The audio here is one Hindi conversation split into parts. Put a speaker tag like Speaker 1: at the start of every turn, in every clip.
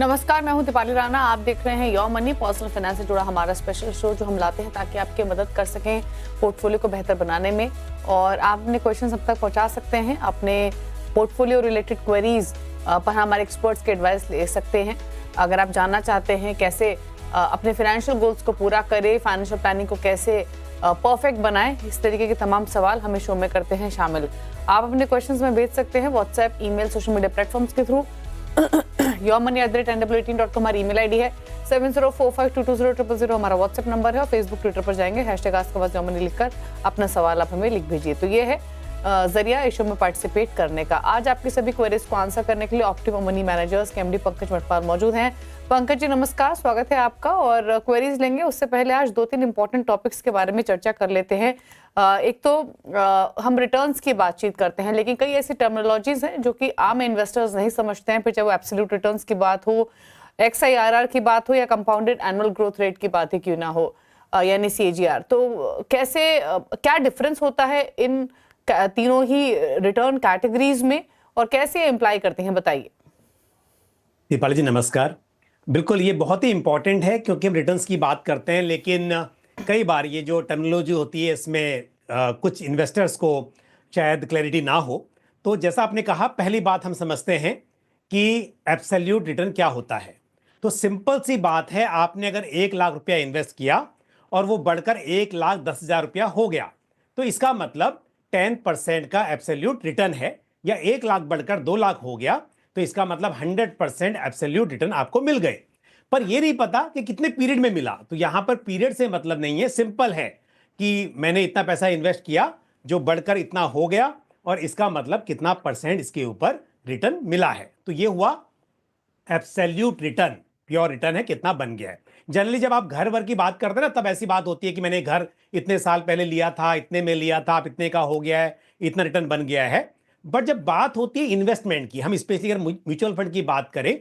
Speaker 1: नमस्कार, मैं हूं दीपाली राणा। आप देख रहे हैं योर मनी, पर्सनल फाइनेंस से जुड़ा हमारा स्पेशल शो जो हम लाते हैं ताकि आपकी मदद कर सकें पोर्टफोलियो को बेहतर बनाने में। और आप अपने क्वेश्चन अब तक पहुंचा सकते हैं, अपने पोर्टफोलियो रिलेटेड क्वेरीज पर हमारे एक्सपर्ट्स की एडवाइस ले सकते हैं। अगर आप जानना चाहते हैं कैसे अपने फाइनेंशियल गोल्स को पूरा करें, फाइनेंशियल प्लानिंग को कैसे परफेक्ट बनाएं, इस तरीके के तमाम सवाल हमें शो में करते हैं शामिल। आप अपने क्वेश्चंस में भेज सकते हैं WhatsApp, email, social media platforms के थ्रू। yourmoney@nw18.com हमारी ईमेल आईडी है। 7045220000 हमारा व्हाट्सएप नंबर है। और फेसबुक, ट्विटर पर जाएंगे, #AskAwazYourMoney लिखकर अपना सवाल आप हमें लिख भेजिए। तो ये है जरिया इस शो में पार्टिसिपेट करने का। आज आपकी सभी क्वेरीज को आंसर करने के लिए ऑप्टिमम मनी मैनेजर्स के एमडी पंकज मटपाल मौजूद हैं। पंकज जी नमस्कार, स्वागत है आपका। और क्वेरीज लेंगे उससे पहले आज 2-3 इंपॉर्टेंट टॉपिक्स के बारे में चर्चा कर लेते हैं। एक तो हम रिटर्न्स की बातचीत करते हैं, लेकिन कई ऐसी टर्मिनोलॉजीज हैं जो कि आम इन्वेस्टर्स नहीं समझते हैं। फिर चाहे वो एब्सोल्यूट रिटर्न्स की बात हो, XIRR की बात हो या कंपाउंडेड एनुअल ग्रोथ रेट की बात ही क्यों ना हो, यानी CAGR। तो कैसे क्या डिफरेंस होता है इन तीनों ही रिटर्न कैटेगरीज में और कैसे इम्प्लाई करते हैं, बताइए।
Speaker 2: दीपाली जी नमस्कार। बिल्कुल, ये बहुत ही इंपॉर्टेंट है क्योंकि हम रिटर्न्स की बात करते हैं, लेकिन कई बार ये जो टर्मिनोलॉजी होती है इसमें कुछ इन्वेस्टर्स को शायद क्लैरिटी ना हो। तो जैसा आपने कहा, पहली बात हम समझते हैं कि एब्सोल्यूट रिटर्न क्या होता है। तो सिंपल सी बात है, आपने अगर 1 लाख रुपया इन्वेस्ट किया और वो बढ़कर 1,10,000 रुपया हो गया, तो इसका मतलब 10% का एब्सोल्यूट रिटर्न है। या 1 लाख बढ़कर 2 लाख हो गया तो इसका मतलब 100% एब्सोल्यूट रिटर्न आपको मिल गए। पर यह नहीं पता कि कितने पीरियड में मिला। तो यहां पर पीरियड से मतलब नहीं है, सिंपल है कि मैंने इतना पैसा इन्वेस्ट किया जो बढ़कर इतना हो गया और इसका मतलब कितना परसेंट इसके ऊपर रिटर्न मिला है। तो यह हुआ एब्सोल्यूट रिटर्न, प्योर रिटर्न है, कितना बन गया है। जनरली जब आप घर वर की बात करते हैं ना, तब ऐसी बात होती है कि मैंने घर इतने साल पहले लिया था, इतने में लिया था, अब इतने का हो गया है, इतना रिटर्न बन गया है। बट जब बात होती है इन्वेस्टमेंट की, हम स्पेशली अगर म्यूचुअल फंड की बात करें,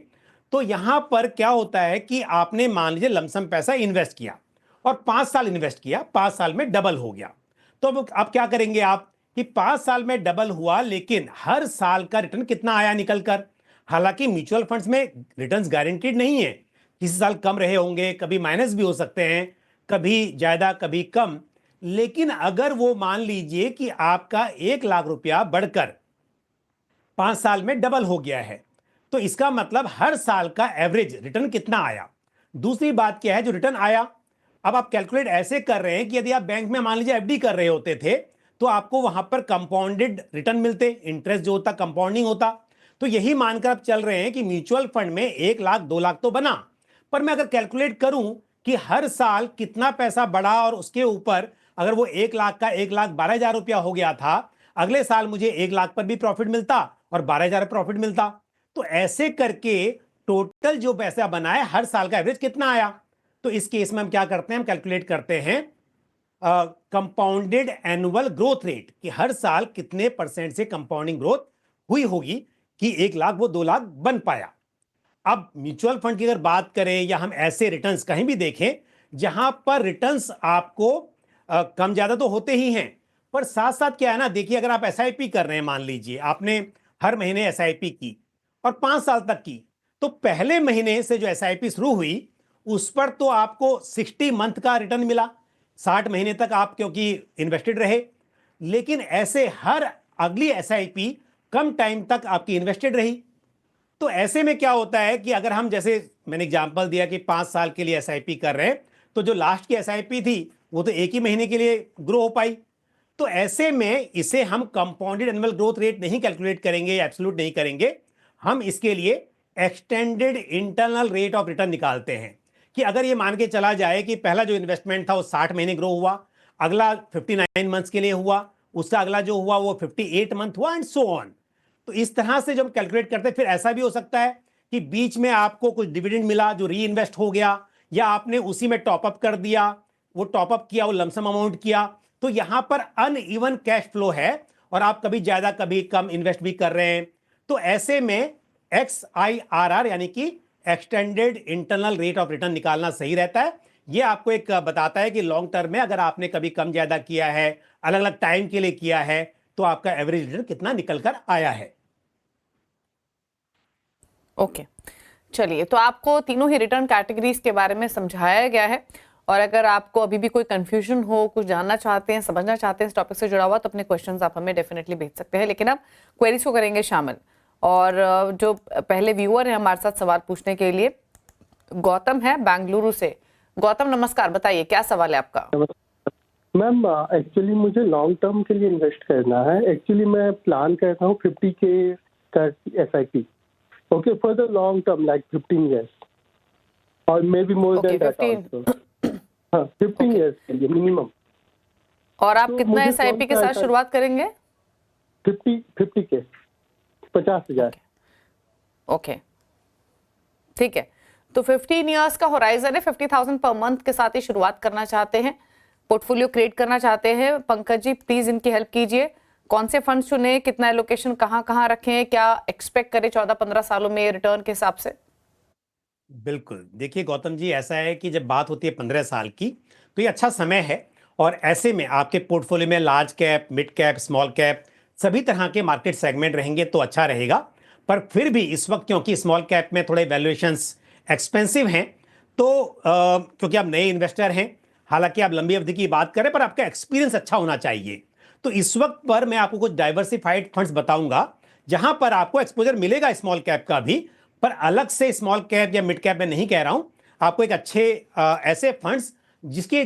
Speaker 2: तो यहां पर क्या होता है कि आपने मान लीजिए लमसम पैसा इन्वेस्ट किया और 5 साल इन्वेस्ट किया, 5 साल में डबल हो गया। तो अब आप क्या करेंगे आप कि 5 साल में डबल हुआ, लेकिन हर साल का रिटर्न कितना आया निकल कर। हालांकि म्यूचुअल फंड्स में रिटर्न्स गारंटीड नहीं है, किसी साल कम रहे होंगे, कभी माइनस भी हो सकते हैं, कभी ज्यादा कभी कम। लेकिन अगर वो मान लीजिए कि आपका 1 लाख रुपया बढ़कर 5 साल में डबल हो गया है, तो इसका मतलब हर साल का एवरेज रिटर्न कितना आया। दूसरी बात क्या है, जो रिटर्न आया, अब आप कैलकुलेट ऐसे कर रहे हैं कि यदि आप बैंक में मान लीजिए FD कर रहे होते थे तो आपको वहां पर कंपाउंडेड रिटर्न मिलते, इंटरेस्ट जो होता कंपाउंडिंग होता। तो यही मानकर आप चल रहे हैं कि म्यूचुअल फंड में 1 लाख 2 लाख तो बना, पर मैं अगर कैलकुलेट करूं कि हर साल कितना पैसा बढ़ा और उसके ऊपर अगर वो 1 लाख का 1,12,000 रुपया हो गया था, अगले साल मुझे 1 लाख पर भी प्रॉफिट मिलता और 12,000 प्रॉफिट मिलता। तो ऐसे करके टोटल जो पैसा बना है, हर साल का एवरेज कितना आया। तो इस केस में हम क्या करते हैं, हम कैलकुलेट करते हैं कंपाउंडेड एनुअल ग्रोथ रेट, कि हर साल कितने परसेंट से कंपाउंडिंग ग्रोथ हुई होगी कि 1 लाख वो 2 लाख बन पाया। अब म्यूचुअल फंड की अगर बात करें या हम ऐसे रिटर्न्स कहीं भी देखें जहां पर रिटर्न्स आपको कम ज्यादा तो होते ही हैं, पर साथ साथ क्या है ना, देखिए अगर आप SIP कर रहे हैं, मान लीजिए आपने हर महीने SIP की और 5 साल तक की, तो पहले महीने से जो SIP शुरू हुई उस पर तो आपको 60 मंथ का रिटर्न मिला, 60 महीने तक आप क्योंकि इन्वेस्टेड रहे। लेकिन ऐसे हर अगली SIP कम टाइम तक आपकी इन्वेस्टेड रही। तो ऐसे में क्या होता है कि अगर हम, जैसे मैंने एग्जांपल दिया कि 5 साल के लिए SIP कर रहे हैं, तो जो लास्ट की SIP थी वो तो एक ही महीने के लिए ग्रो हो पाई। तो ऐसे में इसे हम कंपाउंडेड एनुअल ग्रोथ रेट नहीं कैलकुलेट करेंगे, एब्सोल्यूट नहीं करेंगे, हम इसके लिए extended internal rate of return निकालते हैं। कि अगर ये मान के चला जाए कि पहला जो इन्वेस्टमेंट था वो 60 महीने ग्रो हुआ, अगला 59 मंथ्स के लिए हुआ, उसका अगला जो हुआ वो 58 मंथ हुआ, एंड सो ऑन। तो इस तरह से जब हम कैलकुलेट करते हैं, फिर ऐसा भी हो सकता है कि बीच में आपको कुछ डिविडेंड मिला जो री इन्वेस्ट हो गया, या आपने उसी में टॉपअप कर दिया, वो टॉपअप किया, वो लमसम अमाउंट किया। तो यहां पर अनइवन कैश फ्लो है और आप कभी ज्यादा कभी कम इन्वेस्ट भी कर रहे हैं। तो ऐसे में XIRR यानी कि extended internal rate of return निकालना सही रहता है। ये आपको एक बताता है कि लॉन्ग टर्म में अगर आपने कभी कम ज्यादा किया है, अलग अलग टाइम के लिए किया है, तो आपका एवरेज रिटर्न कितना निकल कर आया है।
Speaker 1: ओके, चलिए, तो आपको तीनों ही रिटर्न कैटेगरीज के बारे में समझाया गया है, और अगर आपको अभी भी कोई कंफ्यूजन हो, कुछ जानना चाहते हैं, समझना चाहते हैं इस टॉपिक से जुड़ा हुआ, तो अपने क्वेश्चंस आप हमें डेफिनेटली भेज सकते हैं। लेकिन अब क्वेरीज को करेंगे शामिल, और जो पहले व्यूअर है हमारे साथ सवाल पूछने के लिए, गौतम है बेंगलुरु से। गौतम नमस्कार, बताइए क्या सवाल है आपका?
Speaker 3: मैम एक्चुअली मुझे लॉन्ग टर्म के लिए इन्वेस्ट करना है। एक्चुअली मैं प्लान कर रहा हूँ 50K का SIP, okay, for the long term like 15 years और may be more than that also. हाँ, 15 years के लिए मिनिमम।
Speaker 1: और आप
Speaker 3: तो
Speaker 1: कितना
Speaker 3: मुझे
Speaker 1: SIP के
Speaker 3: कौन सा
Speaker 1: साथ शुरुआत करेंगे?
Speaker 3: 50K 50,000।
Speaker 1: ओके, ठीक है। तो 15 इयर्स का होराइजन है, 50,000 पर मंथ के साथ ही शुरुआत करना चाहते हैं, पोर्टफोलियो क्रिएट करना चाहते हैं। पंकज जी प्लीज इनकी हेल्प कीजिए। कौन से फंड चुने, कितना एलोकेशन कहाँ कहाँ रखें, क्या एक्सपेक्ट करें 14-15 सालों में रिटर्न के हिसाब से?
Speaker 2: बिल्कुल, देखिए गौतम जी, ऐसा है कि जब बात होती है 15 साल की, तो ये अच्छा समय है। और ऐसे में आपके पोर्टफोलियो में large cap, mid cap, small cap सभी तरह के मार्केट सेगमेंट रहेंगे तो अच्छा रहेगा। पर फिर भी इस वक्त क्योंकि स्मॉल कैप में थोड़े वैल्यूएशंस एक्सपेंसिव हैं, तो क्योंकि आप नए इन्वेस्टर हैं, हालांकि आप लंबी अवधि की बात करें, पर आपका एक्सपीरियंस अच्छा होना चाहिए। तो इस वक्त पर मैं आपको कुछ डाइवर्सिफाइड फंड्स बताऊंगा जहां पर आपको एक्सपोजर मिलेगा स्मॉल कैप का भी, पर अलग से स्मॉल कैप या मिड कैप में नहीं कह रहा हूं। आपको एक अच्छे ऐसे फंड्स जिसके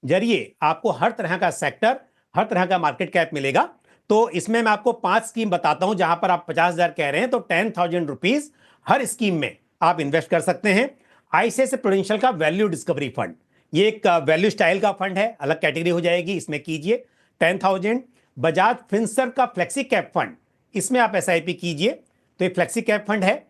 Speaker 2: जरिए आपको हर तरह का सेक्टर, हर तरह का मार्केट कैप मिलेगा। तो इसमें मैं आपको 5 स्कीम बताता हूं जहां पर आप 50,000 कह रहे हैं, तो 10,000 रुपीज हर स्कीम में आप इन्वेस्ट कर सकते हैं। ICICI प्रूडेंशियल का वैल्यू डिस्कवरी फंड, ये एक वैल्यू स्टाइल का फंड है, अलग कैटेगरी हो जाएगी, इसमें कीजिए 10,000। बजाज फिनसर्व का फ्लेक्सी कैप फंड, इसमें आप SIP कीजिए, तो ये फ्लेक्सी कैप फंड है।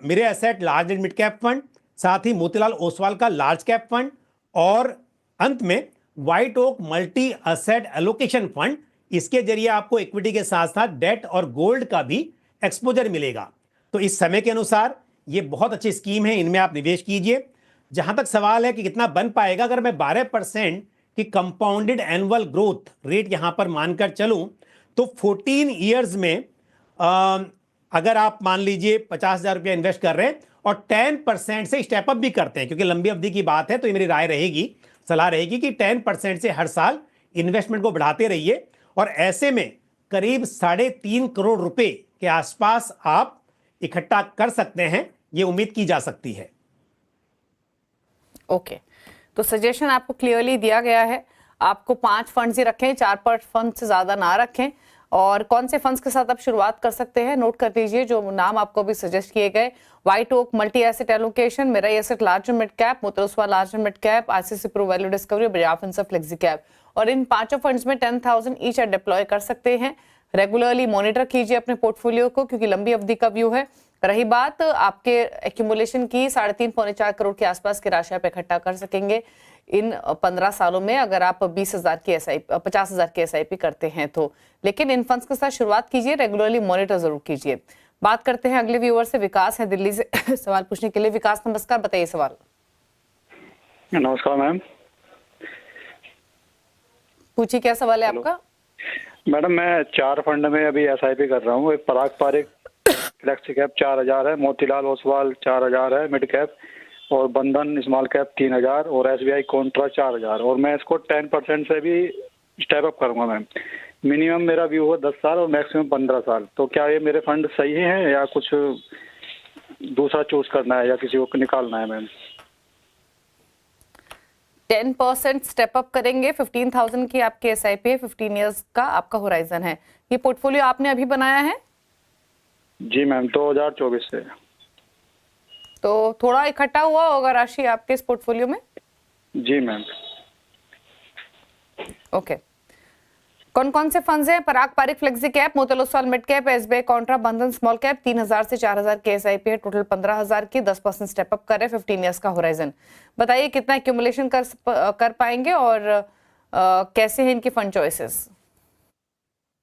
Speaker 2: मेरे asset large and mid cap fund, साथ ही मोतीलाल ओसवाल का लार्ज कैप फंड, और अंत में White Oak multi asset allocation fund. इसके जरिए आपको इक्विटी के साथ साथ डेट और गोल्ड का भी एक्सपोजर मिलेगा। तो इस समय के अनुसार ये बहुत अच्छी स्कीम है, इनमें आप निवेश कीजिए। जहां तक सवाल है कि कितना बन पाएगा, अगर मैं 12% की कंपाउंडेड एनुअल ग्रोथ रेट यहां पर मानकर चलूं, तो 14 ईयर्स में अगर आप मान लीजिए 50,000 रुपया इन्वेस्ट कर रहे हैं और 10% से स्टेप अप भी करते हैं, क्योंकि लंबी अवधि की बात है, तो ये मेरी राय रहेगी, सलाह रहेगी कि 10% से हर साल इन्वेस्टमेंट को बढ़ाते रहिए। और ऐसे में करीब 3.5 करोड़ रुपए के आसपास आप इकट्ठा कर सकते हैं, ये उम्मीद की जा सकती है।
Speaker 1: ओके, तो सजेशन आपको क्लियरली दिया गया है। आपको 5 फंड्स ही रखें, 4 फंड से ज्यादा ना रखें। और कौन से फंड्स के साथ आप शुरुआत कर सकते हैं, नोट कर लीजिए जो नाम आपको भी सजेस्ट किए गए। White Oak multi asset allocation, Mirae asset large mid cap, Motilal Oswal large mid cap, ICICI Pru value discovery, Bajaj Finserv flexi cap. और इन 5 फंड्स में 10,000 ईच डिप्लॉय कर सकते हैं। रेगुलरली मॉनिटर कीजिए अपने पोर्टफोलियो को, क्योंकि लंबी अवधि का व्यू है। रही बात आपके एक्यूमुलेशन की, 3.5-4 करोड़ के आसपास की राशि आप इकट्ठा कर सकेंगे इन 15 सालों में, अगर आप 20,000 की SIP 50,000 की SIP करते हैं तो। लेकिन इन फंड्स के साथ शुरुआत कीजिए, रेगुलरली मॉनिटर जरूर कीजिए। बात करते हैं अगले व्यूअर से, विकास है दिल्ली से सवाल पूछने के लिए। विकास नमस्कार, बताइए सवाल।
Speaker 4: नमस्कार मैम।
Speaker 1: पूछिए क्या सवाल है आपका?
Speaker 4: मैडम मैं 4 फंड में अभी SIP कर रहा हूँ। एक पराग पारिक फ्लेक्सी कैप 4,000 है, मोतीलाल ओसवाल 4,000 है मिड कैप, और बंधन स्मॉल कैप 3,000, और SBI कॉन्ट्रा 4,000। और मैं इसको 10% से भी स्टेप अप करूंगा मैम। मिनिमम मेरा व्यू है 10 साल और मैक्सिमम 15 साल। तो क्या ये मेरे फंड सही हैं या कुछ दूसरा चूज करना है या किसी को निकालना है मैम?
Speaker 1: 10% स्टेप अप करेंगे। 15,000 की आपकी SIP है, 15 इयर्स का आपका होराइजन है। ये पोर्टफोलियो आपने अभी बनाया है?
Speaker 4: जी मैम, 2024 से।
Speaker 1: तो थोड़ा इकट्ठा हुआ होगा राशि आपके इस पोर्टफोलियो में?
Speaker 4: जी मैम।
Speaker 1: ओके, कौन कौन से फंड्स हैं? Parag Parikh flexi cap, Motilal Oswal mid cap, SBI contra, Bandhan small cap. 3,000 से 4,000 के SIP है, टोटल 15,000 की, 10% स्टेप अप कर रहे हैं, 15 इयर्स का होराइजन। बताइए कितना एक्यूमुलेशन कर पाएंगे और कैसे हैं इनकी फंड चॉइसेस?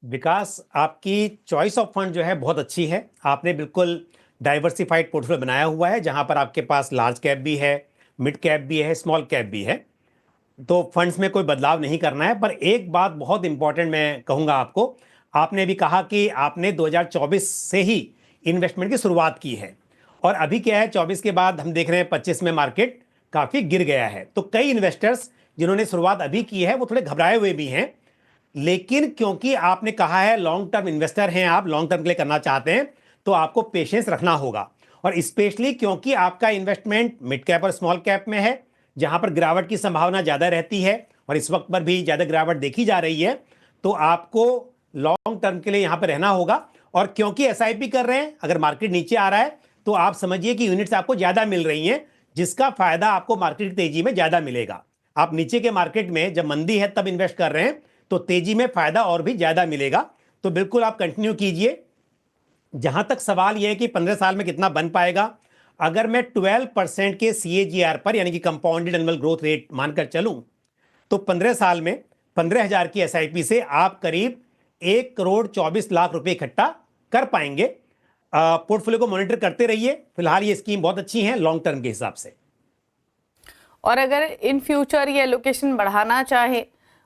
Speaker 2: विकास, आपकी चॉइस ऑफ फंड जो है बहुत अच्छी है। आपने बिल्कुल डाइवर्सिफाइड पोर्टफोलियो बनाया हुआ है, जहां पर आपके पास लार्ज कैप भी है, मिड कैप भी है, स्मॉल कैप भी है। तो फंड्स में कोई बदलाव नहीं करना है। पर एक बात बहुत इंपॉर्टेंट मैं कहूंगा आपको, आपने भी कहा कि आपने 2024 से ही इन्वेस्टमेंट की शुरुआत की है, और अभी क्या है 24 के बाद हम देख रहे हैं 25 में मार्केट काफी गिर गया है। तो कई इन्वेस्टर्स जिन्होंने शुरुआत अभी की है वो थोड़े घबराए हुए भी हैं, लेकिन क्योंकि आपने कहा है लॉन्ग टर्म इन्वेस्टर हैं, आप लॉन्ग टर्म के लिए करना चाहते हैं, तो आपको पेशेंस रखना होगा। और स्पेशली क्योंकि आपका इन्वेस्टमेंट मिड कैप और स्मॉल कैप में है, जहां पर गिरावट की संभावना ज्यादा रहती है और इस वक्त पर भी ज्यादा गिरावट देखी जा रही है, तो आपको लॉन्ग टर्म के लिए यहां पर रहना होगा। और क्योंकि एसआईपी कर रहे हैं, अगर मार्केट नीचे आ रहा है तो आप समझिए कि यूनिट्स आपको ज्यादा मिल रही हैं, जिसका फायदा आपको मार्केट की तेजी में ज्यादा मिलेगा। आप नीचे के मार्केट में जब मंदी है तब इन्वेस्ट कर रहे हैं तो तेजी में फायदा और भी ज्यादा मिलेगा। तो बिल्कुल आप कंटिन्यू कीजिए। जहां तक सवाल यह है कि 15 साल में कितना बन पाएगा, अगर मैं 12% के CAGR पर यानी कि कंपाउंडेड एनुअल ग्रोथ रेट मानकर चलूं तो 15 साल में 15,000 की SIP से आप करीब 1,24,00,000 रुपए इकट्ठा कर पाएंगे। पोर्टफोलियो को मॉनिटर करते रहिए। फिलहाल ये स्कीम बहुत अच्छी है लॉन्ग टर्म के हिसाब से।
Speaker 1: और अगर इन फ्यूचर ये एलोकेशन बढ़ाना चाहे,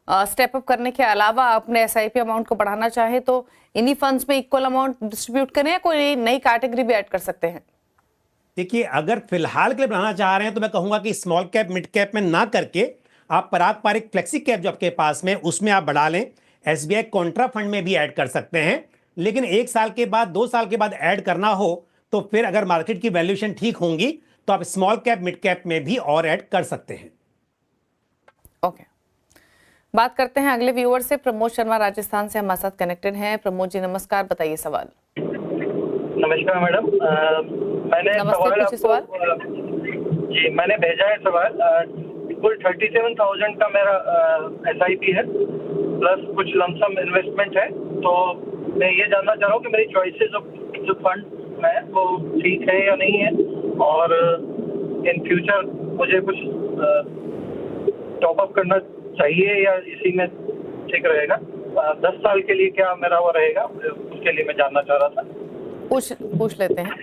Speaker 1: स्टेप अप करने के अलावा अपने SIP अमाउंट को बढ़ाना चाहे, तो इन्हीं फंड्स में इक्वल अमाउंट डिस्ट्रीब्यूट करें या कोई नई कैटेगरी भी ऐड कर सकते हैं?
Speaker 2: देखिए, अगर फिलहाल के लिए बढ़ाना चाह रहे हैं तो मैं कहूंगा कि स्मॉल कैप मिड कैप में ना करके आप पारंपरिक फ्लेक्सी कैप जो आपके पास में उसमें आप बढ़ा लें। SBI कॉन्ट्रा फंड में भी ऐड कर सकते हैं, लेकिन 1 साल के बाद 2 साल के बाद ऐड करना हो तो फिर अगर मार्केट की वैल्यूएशन ठीक होंगी तो आप स्मॉल कैप मिड कैप में भी और ऐड कर सकते हैं।
Speaker 1: ओके, बात करते हैं अगले व्यूअर से। प्रमोद शर्मा राजस्थान से हमारे साथ कनेक्टेड हैं। प्रमोद जी नमस्कार, बताइए सवाल।
Speaker 5: नमस्कार मैडम, मैंने
Speaker 1: नमस्ते, सवाल
Speaker 5: जी मैंने भेजा है सवाल। कुल 37,000 का मेरा SIP है, प्लस कुछ लमसम इन्वेस्टमेंट है। तो मैं ये जानना चाह रहा हूँ कि मेरी चॉइसेस ऑफ जो फंड है वो ठीक है या नहीं है, और इन फ्यूचर मुझे कुछ टॉप अप करना चाहिए या इसी में ठीक रहेगा। 10 साल के लिए क्या मेरा वो रहेगा, उसके लिए मैं जानना चाह रहा था।
Speaker 1: पूछ लेते हैं।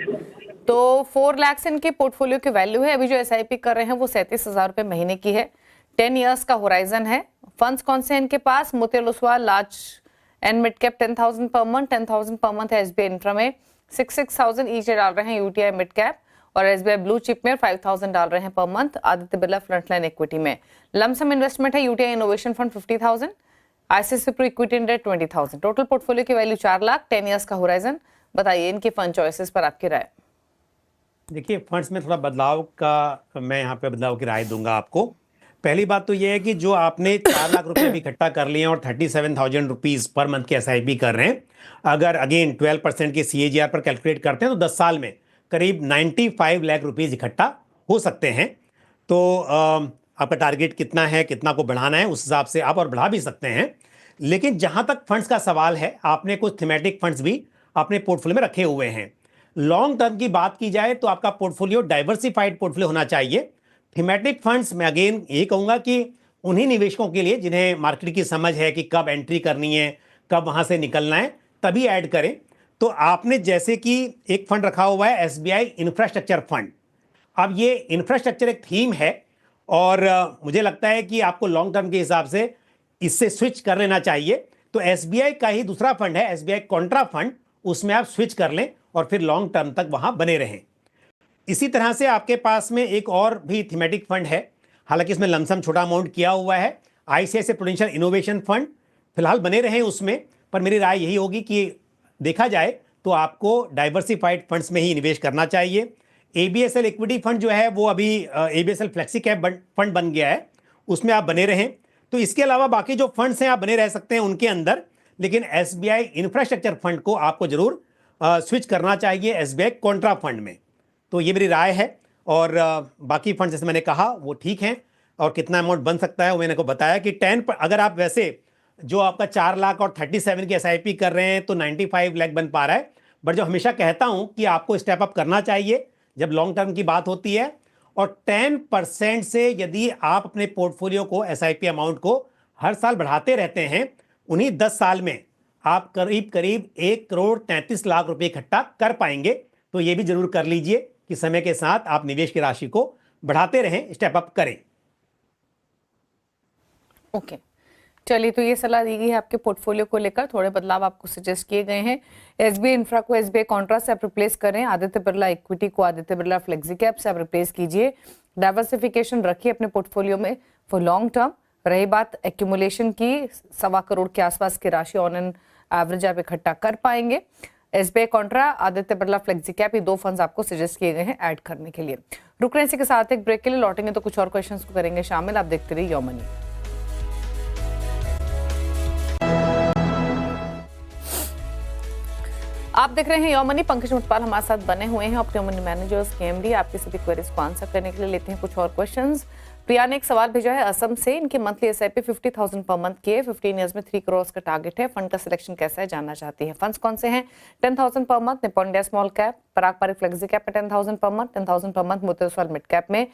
Speaker 1: तो 4 लाख इनके पोर्टफोलियो की वैल्यू है। अभी जो SIP कर रहे हैं वो 37,000 रुपए महीने की है। 10 इयर्स का होराइजन है। फंड्स कौन से हैं इनके पास? Motilal Oswal large and mid cap 10,000 per month, 10,000 per month है SBI इंफ्रा में, 6,600 ईच डाल रहे हैं UTI मिड कैप, और SBI ब्लू चिप में 5,000 डाल रहे हैं per month, Aditya Birla frontline equity में। लमसम इन्वेस्टमेंट है UTI innovation fund 50,000, ICICI pro equity index 20,000। Total portfolio की वैल्यू 4 लाख, 10 इयर्स का होराइजन। बताइए इनकी फंड चॉइसेस पर आपकी राय।
Speaker 2: देखिए, फंड्स में थोड़ा बदलाव का मैं यहाँ पे बदलाव की राय दूंगा आपको। पहली बात तो ये है कि जो आपने 4 लाख रुपए भी इकट्ठा कर लिए और 37,000 रुपीज पर मंथ के SIP कर रहे हैं, अगर अगेन 12% के CAGR पर कैलकुलेट करते हैं तो 10 साल में करीब 95 लाख रुपीज इकट्ठा हो सकते हैं। तो आपका टारगेट कितना है, कितना को बढ़ाना है, उस हिसाब से आप और बढ़ा भी सकते हैं। लेकिन जहां तक फंड्स का सवाल है, आपने कुछ थीमेटिक फंड्स भी अपने पोर्टफोलियो में रखे हुए हैं। लॉन्ग टर्म की बात की जाए तो आपका पोर्टफोलियो डाइवर्सिफाइड पोर्टफोलियो होना चाहिए। थीमेटिक फंड्स में अगेन ये कहूंगा कि उन्हीं निवेशकों के लिए जिन्हें मार्केट की समझ है कि कब एंट्री करनी है, कब वहां से निकलना है, तभी ऐड करें। तो आपने जैसे कि एक फंड रखा हुआ है SBI इंफ्रास्ट्रक्चर फंड। अब ये इंफ्रास्ट्रक्चर एक थीम है और मुझे लगता है कि आपको लॉन्ग टर्म के हिसाब से इससे स्विच कर लेना चाहिए। तो SBI का ही दूसरा फंड है SBI कॉन्ट्रा फंड, उसमें आप स्विच कर लें और फिर लॉन्ग टर्म तक वहां बने रहें। इसी तरह से आपके पास में एक और भी थीमेटिक फंड है, हालांकि इसमें लमसम छोटा अमाउंट किया हुआ है, ICICI प्रूडेंशियल इनोवेशन फंड। फिलहाल बने रहें उसमें, पर मेरी राय यही होगी कि देखा जाए तो आपको डाइवर्सिफाइड फंड्स में ही निवेश करना चाहिए। ABSL इक्विटी फंड जो है वो अभी ABSL फ्लेक्सी कैप फंड बन गया है, उसमें आप बने रहें। तो इसके अलावा बाकी जो फंड्स हैं आप बने रह सकते हैं उनके अंदर, लेकिन SBI इंफ्रास्ट्रक्चर फंड को आपको जरूर स्विच करना चाहिए SBI कॉन्ट्रा फंड में। तो ये मेरी राय है। और बाकी फंड जैसे मैंने कहा वो ठीक हैं, और कितना अमाउंट बन सकता है वो मैंने को बताया कि 10 पर अगर आप वैसे जो आपका 4 लाख और 37 की SIP कर रहे हैं तो 95 लाख बन पा रहा है। बट जो हमेशा कहता हूं कि आपको स्टेप अप करना चाहिए जब लॉन्ग टर्म की बात होती है, और 10% से यदि आप अपने पोर्टफोलियो को SIP अमाउंट को हर साल बढ़ाते रहते हैं, उन्हीं 10 साल में आप करीब करीब 1,33,00,000 रुपए इकट्ठा कर पाएंगे। तो ये भी जरूर कर लीजिए कि समय के साथ आप निवेश की राशि को बढ़ाते रहें, स्टेप अप करें।
Speaker 1: ओके, चलिए, तो ये सलाह दी गई है आपके पोर्टफोलियो को लेकर, थोड़े बदलाव आपको सजेस्ट किए गए हैं। एसबीआई इंफ्रा को एसबीआई कॉन्ट्रा से आप रिप्लेस करें, आदित्य बिरला इक्विटी को आदित्य बिरला फ्लेक्सी कैप से आप रिप्लेस कीजिए। डाइवर्सिफिकेशन रखिए अपने पोर्टफोलियो में फॉर लॉन्ग टर्म। रही बात एक्यूमुलेशन की, 1.25 करोड़ के आसपास की राशि ऑन एन एवरेज आप इकट्ठा कर पाएंगे। SBI Contra, Aditya Birla flexi cap, ये 2 फंड्स आपको सजेस्ट किए गए हैं ऐड करने के लिए। रुक रहे हैं इसी के साथ एक ब्रेक के लिए, लौटेंगे तो कुछ और क्वेश्चंस को करेंगे शामिल। आप देखते रहिए योर मनी। आप देख रहे हैं योर मनी, पंकज मुटपाल हमारे साथ बने हुए हैं, ऑप्टिमम मनी मैनेजर्स केएमडी। आपकी सभी क्वेरीज को आंसर करने के लिए लेते हैं कुछ और क्वेश्चंस। प्रिया ने एक सवाल भेजा है असम से, इनकी मंथली एसआईपी 50,000 पर मंथ की है, 15 इयर्स में 3 करोड़ का टारगेट है। फंड का सिलेक्शन कैसा है जानना चाहती है। फंड्स कौन से हैं? 10,000 per month Nippon India small cap, Parag Parikh flexi cap में 10,000 per month, 10,000 per month Motilal Oswal mid cap में,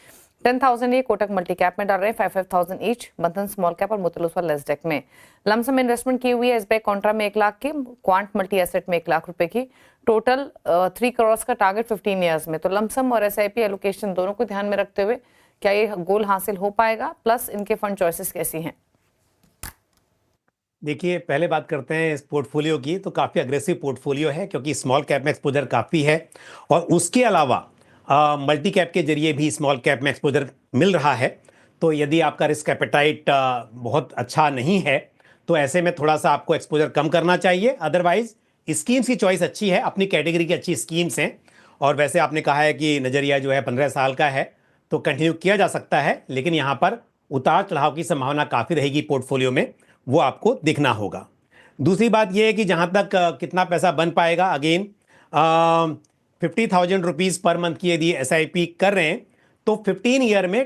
Speaker 1: 10,000 ये कोटक मल्टी कैप में डाल रहे हैं, 5,000 ईच बंधन स्मॉल कैप और मोतीलाल ओसवाल लेसडेक में। लमसम इन्वेस्टमेंट की हुई है एसबीआई कॉन्ट्रा में 1 लाख की, क्वांट मल्टी एसेट में 1 लाख रुपए की, टोटल 3 करोड़ का टारगेट 15 ईयर्स में। तो लमसम और एसआईपी एलोकेशन दोनों को ध्यान में रखते हुए क्या ये गोल हासिल हो पाएगा, प्लस इनके फंड चॉइसेस कैसी हैं?
Speaker 2: देखिए, पहले बात करते हैं इस पोर्टफोलियो की। तो काफ़ी अग्रेसिव पोर्टफोलियो है क्योंकि स्मॉल कैप में एक्सपोजर काफ़ी है और उसके अलावा मल्टी कैप के जरिए भी स्मॉल कैप में एक्सपोजर मिल रहा है। तो यदि आपका रिस्क एपेटाइट बहुत अच्छा नहीं है तो ऐसे में थोड़ा सा आपको एक्सपोजर कम करना चाहिए। अदरवाइज स्कीम्स की चॉइस अच्छी है, अपनी कैटेगरी की अच्छी स्कीम्स हैं। और वैसे आपने कहा है कि नज़रिया जो है 15 साल का है तो कंटिन्यू किया जा सकता है, लेकिन यहाँ पर उतार चढ़ाव की संभावना काफ़ी रहेगी पोर्टफोलियो में, वो आपको देखना होगा। दूसरी बात यह है कि जहाँ तक कितना पैसा बन पाएगा, अगेन 50,000 रुपीज़ पर मंथ की यदि SIP कर रहे हैं तो 15 ईयर में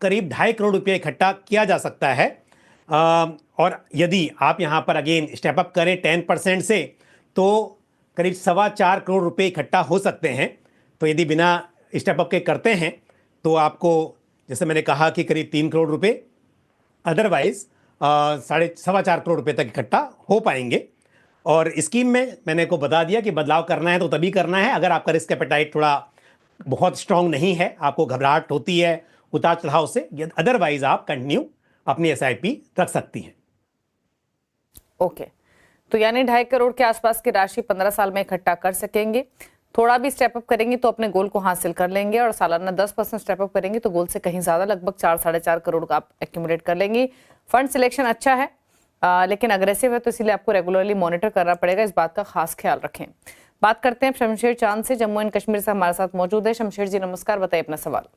Speaker 2: करीब 2.5 करोड़ रुपये इकट्ठा किया जा सकता है। और यदि आप यहाँ पर अगेन स्टेप अप करें 10% से तो करीब 4.25 करोड़ रुपये इकट्ठा हो सकते हैं। तो यदि बिना स्टेप अप के करते हैं तो आपको, जैसे मैंने कहा, कि करीब 3 करोड़ रुपये, अदरवाइज 4.25 करोड़ रुपये तक इकट्ठा हो पाएंगे। और स्कीम में मैंने को बता दिया कि बदलाव करना है तो तभी करना है अगर आपका रिस्क एपेटाइट थोड़ा बहुत स्ट्रांग नहीं है, आपको घबराहट होती है उतार चढ़ाव से। अदरवाइज आप कंटिन्यू अपनी SIP रख सकती हैं।
Speaker 1: ओके, तो यानी 2.5 करोड़ के आसपास की राशि 15 साल में इकट्ठा कर सकेंगे। थोड़ा भी स्टेप अप करेंगे तो अपने गोल को हासिल कर लेंगे, और सालाना 10% स्टेप अप करेंगे तो गोल से कहीं ज्यादा, लगभग 4-4.5 करोड़ का आप एक्यूमुलेट कर लेंगे। फंड सिलेक्शन अच्छा है, लेकिन अग्रेसिव है, तो इसीलिए आपको रेगुलरली मॉनिटर करना पड़ेगा, इस बात का खास ख्याल रखें। बात करते हैं शमशेर चांद से, जम्मू एंड कश्मीर से हमारे साथ मौजूद है। शमशेर जी नमस्कार, बताइए अपना सवाल।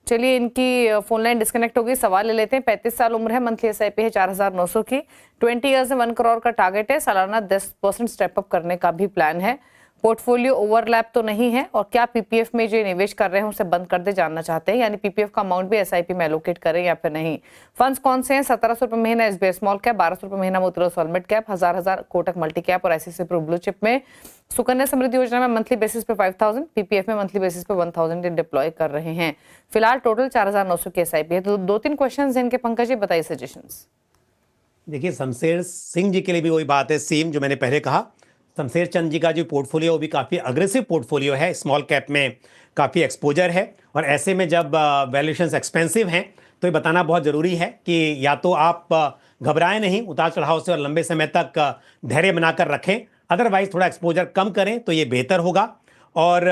Speaker 1: चलिए, इनकी फोन लाइन डिस्कनेक्ट हो गई, सवाल ले लेते हैं। 35 साल उम्र है, मंथली SIP है 4,900 की, 20 ईयर्स में 1 करोड़ का टारगेट है, सालाना 10% स्टेप अप करने का भी प्लान है। पोर्टफोलियो ओवरलैप तो नहीं है, और क्या PPF में जो निवेश कर रहे हैं उसे बंद कर दे जानना चाहते हैं, यानी PPF का अमाउंट भी SIP में एलोकेट करें या फिर नहीं। फंड्स कौन से हैं? 1,700 रुपये महीना SBI स्मॉल कैप, 1,200 रुपये महीना Motilal Oswal mid cap, 1,000 Kotak multi cap और ICICI प्रू ब्लू चिप में। सुकन्या समृद्धि योजना में मंथली बेसिस पे 5,000, PPF में मंथली बेसिस पे 1,000 डिप्लॉय कर रहे हैं। फिलहाल टोटल 4,900 की SIP है। तो 2-3 क्वेश्चन हैं इनके, पंकज जी बताइए सजेशंस।
Speaker 2: देखिए, शमशेर सिंह जी के लिए भी वही बात है, सेम जो मैंने पहले कहा। शमशेर चंद जी का जो पोर्टफोलियो वो भी काफ़ी अग्रेसिव पोर्टफोलियो है, स्मॉल कैप में काफ़ी एक्सपोजर है, और ऐसे में जब वैल्यूएशंस एक्सपेंसिव हैं तो ये बताना बहुत ज़रूरी है कि या तो आप घबराएं नहीं उतार चढ़ाव से और लंबे समय तक धैर्य बनाकर रखें, अदरवाइज थोड़ा एक्सपोजर कम करें तो ये बेहतर होगा। और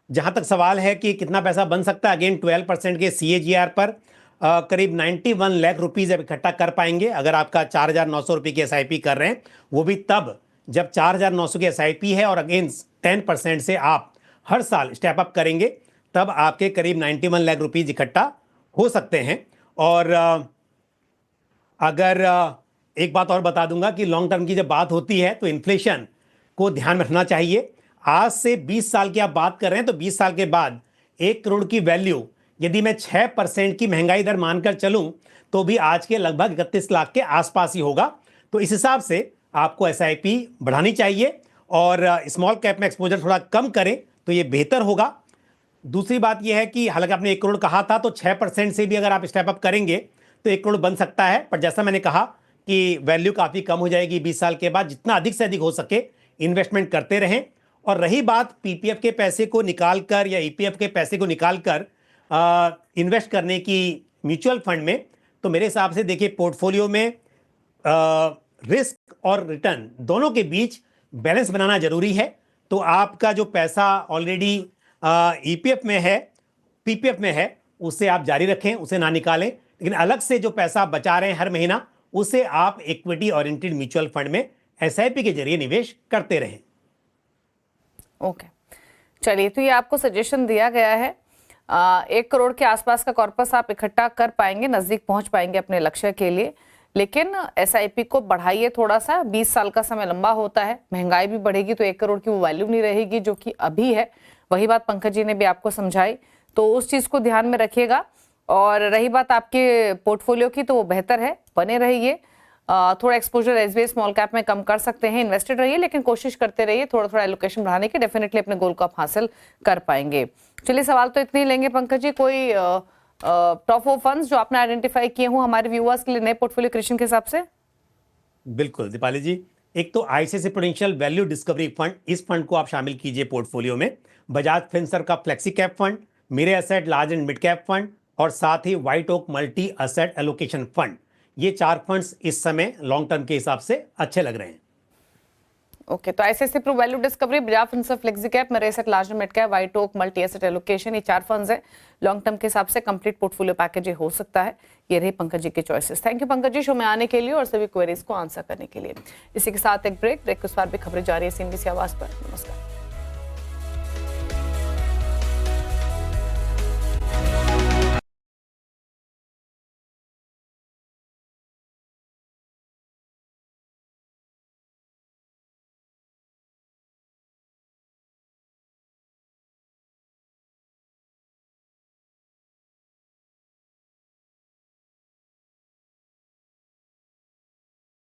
Speaker 2: जहाँ तक सवाल है कि कितना पैसा बन सकता है, अगेन 12% के CAGR पर करीब 91 लाख रुपीज़ अब इकट्ठा कर पाएंगे अगर आपका 4,900 रुपये की SIP कर रहे हैं, वो भी तब जब 4,900 की SIP है और अगेन 10% से आप हर साल स्टेप अप करेंगे, तब आपके करीब 91 लाख रुपीज़ इकट्ठा हो सकते हैं। और अगर एक बात और बता दूंगा कि लॉन्ग टर्म की जब बात होती है तो इन्फ्लेशन को ध्यान में रखना चाहिए। आज से 20 साल की आप बात कर रहे हैं तो 20 साल के बाद 1 करोड़ की वैल्यू यदि मैं 6% की महंगाई दर मानकर चलूं तो भी आज के लगभग 31 लाख के आसपास ही होगा। तो इस हिसाब से आपको SIP बढ़ानी चाहिए और स्मॉल कैप में एक्सपोजर थोड़ा कम करें तो ये बेहतर होगा। दूसरी बात यह है कि हालांकि आपने 1 करोड़ कहा था तो 6% से भी अगर आप स्टेप अप करेंगे तो 1 करोड़ बन सकता है, पर जैसा मैंने कहा कि वैल्यू काफ़ी कम हो जाएगी 20 साल के बाद। जितना अधिक से अधिक हो सके इन्वेस्टमेंट करते रहें। और रही बात PPF के पैसे को निकाल कर या EPF के पैसे को निकाल कर इन्वेस्ट करने की म्यूचुअल फंड में, तो मेरे हिसाब से देखिए पोर्टफोलियो में रिस्क और रिटर्न दोनों के बीच बैलेंस बनाना जरूरी है। तो आपका जो पैसा ऑलरेडी ईपीएफ में है, पीपीएफ में है, उसे आप जारी रखें, उसे ना निकालें, लेकिन अलग से जो पैसा बचा रहे हैं हर महीना, उसे आप इक्विटी ओरिएंटेड म्यूचुअल फंड में एसआईपी के जरिए निवेश करते रहें।
Speaker 1: ओके, चलिए, तो ये आपको सजेशन दिया गया है। 1 करोड़ के आसपास का कॉर्पस आप इकट्ठा कर पाएंगे, नजदीक पहुंच पाएंगे अपने लक्ष्य के लिए, लेकिन एसआईपी को बढ़ाइए थोड़ा सा। 20 साल का समय लंबा होता है, महंगाई भी बढ़ेगी तो 1 करोड़ की वो वैल्यू नहीं रहेगी जो कि अभी है। वही बात पंकज जी ने भी आपको समझाई, तो उस चीज को ध्यान में रखिएगा। और रही बात आपके पोर्टफोलियो की, तो वो बेहतर है, बने रहिए। थोड़ा एक्सपोजर एसबीआई स्मॉल कैप में कम कर सकते हैं, इन्वेस्टेड रहिए, लेकिन कोशिश करते रहिए थोड़ा थोड़ा एलोकेशन बढ़ाने की। डेफिनेटली अपने गोल को आप हासिल कर पाएंगे। चलिए, सवाल तो इतने ही लेंगे पंकज जी। कोई टॉप 4 फंड्स जो आपने आइडेंटिफाई किए हों हमारे व्यूअर्स के लिए नए पोर्टफोलियो क्रिएशन के हिसाब से?
Speaker 2: बिल्कुल दीपाली जी, एक तो ICICI Prudential value discovery fund, इस फंड को आप शामिल कीजिए पोर्टफोलियो में। बजाज फिनसर्व का flexi cap fund, Mirae asset large and mid cap fund, और साथ ही White Oak multi asset allocation fund, ये 4 फंड्स इस समय लॉन्ग टर्म के हिसाब से अच्छे लग रहे हैं।
Speaker 1: ओके, तो ICICI Pru value discovery, Bajaj Finserv flexi cap, Mirae asset large and mid cap, White Oak multi asset allocation, ये 4 फंड्स हैं। लॉन्ग टर्म के हिसाब से कंप्लीट पोर्टफोलियो पैकेज ये हो सकता है। ये रही पंकज जी के choices. Thank you Pankaj ji show में आने के लिए और सभी क्वेरीज को आंसर करने के लिए। इसी के साथ एक ब्रेक के बाद भी खबरें जारी है CNBC आवाज पर। नमस्कार।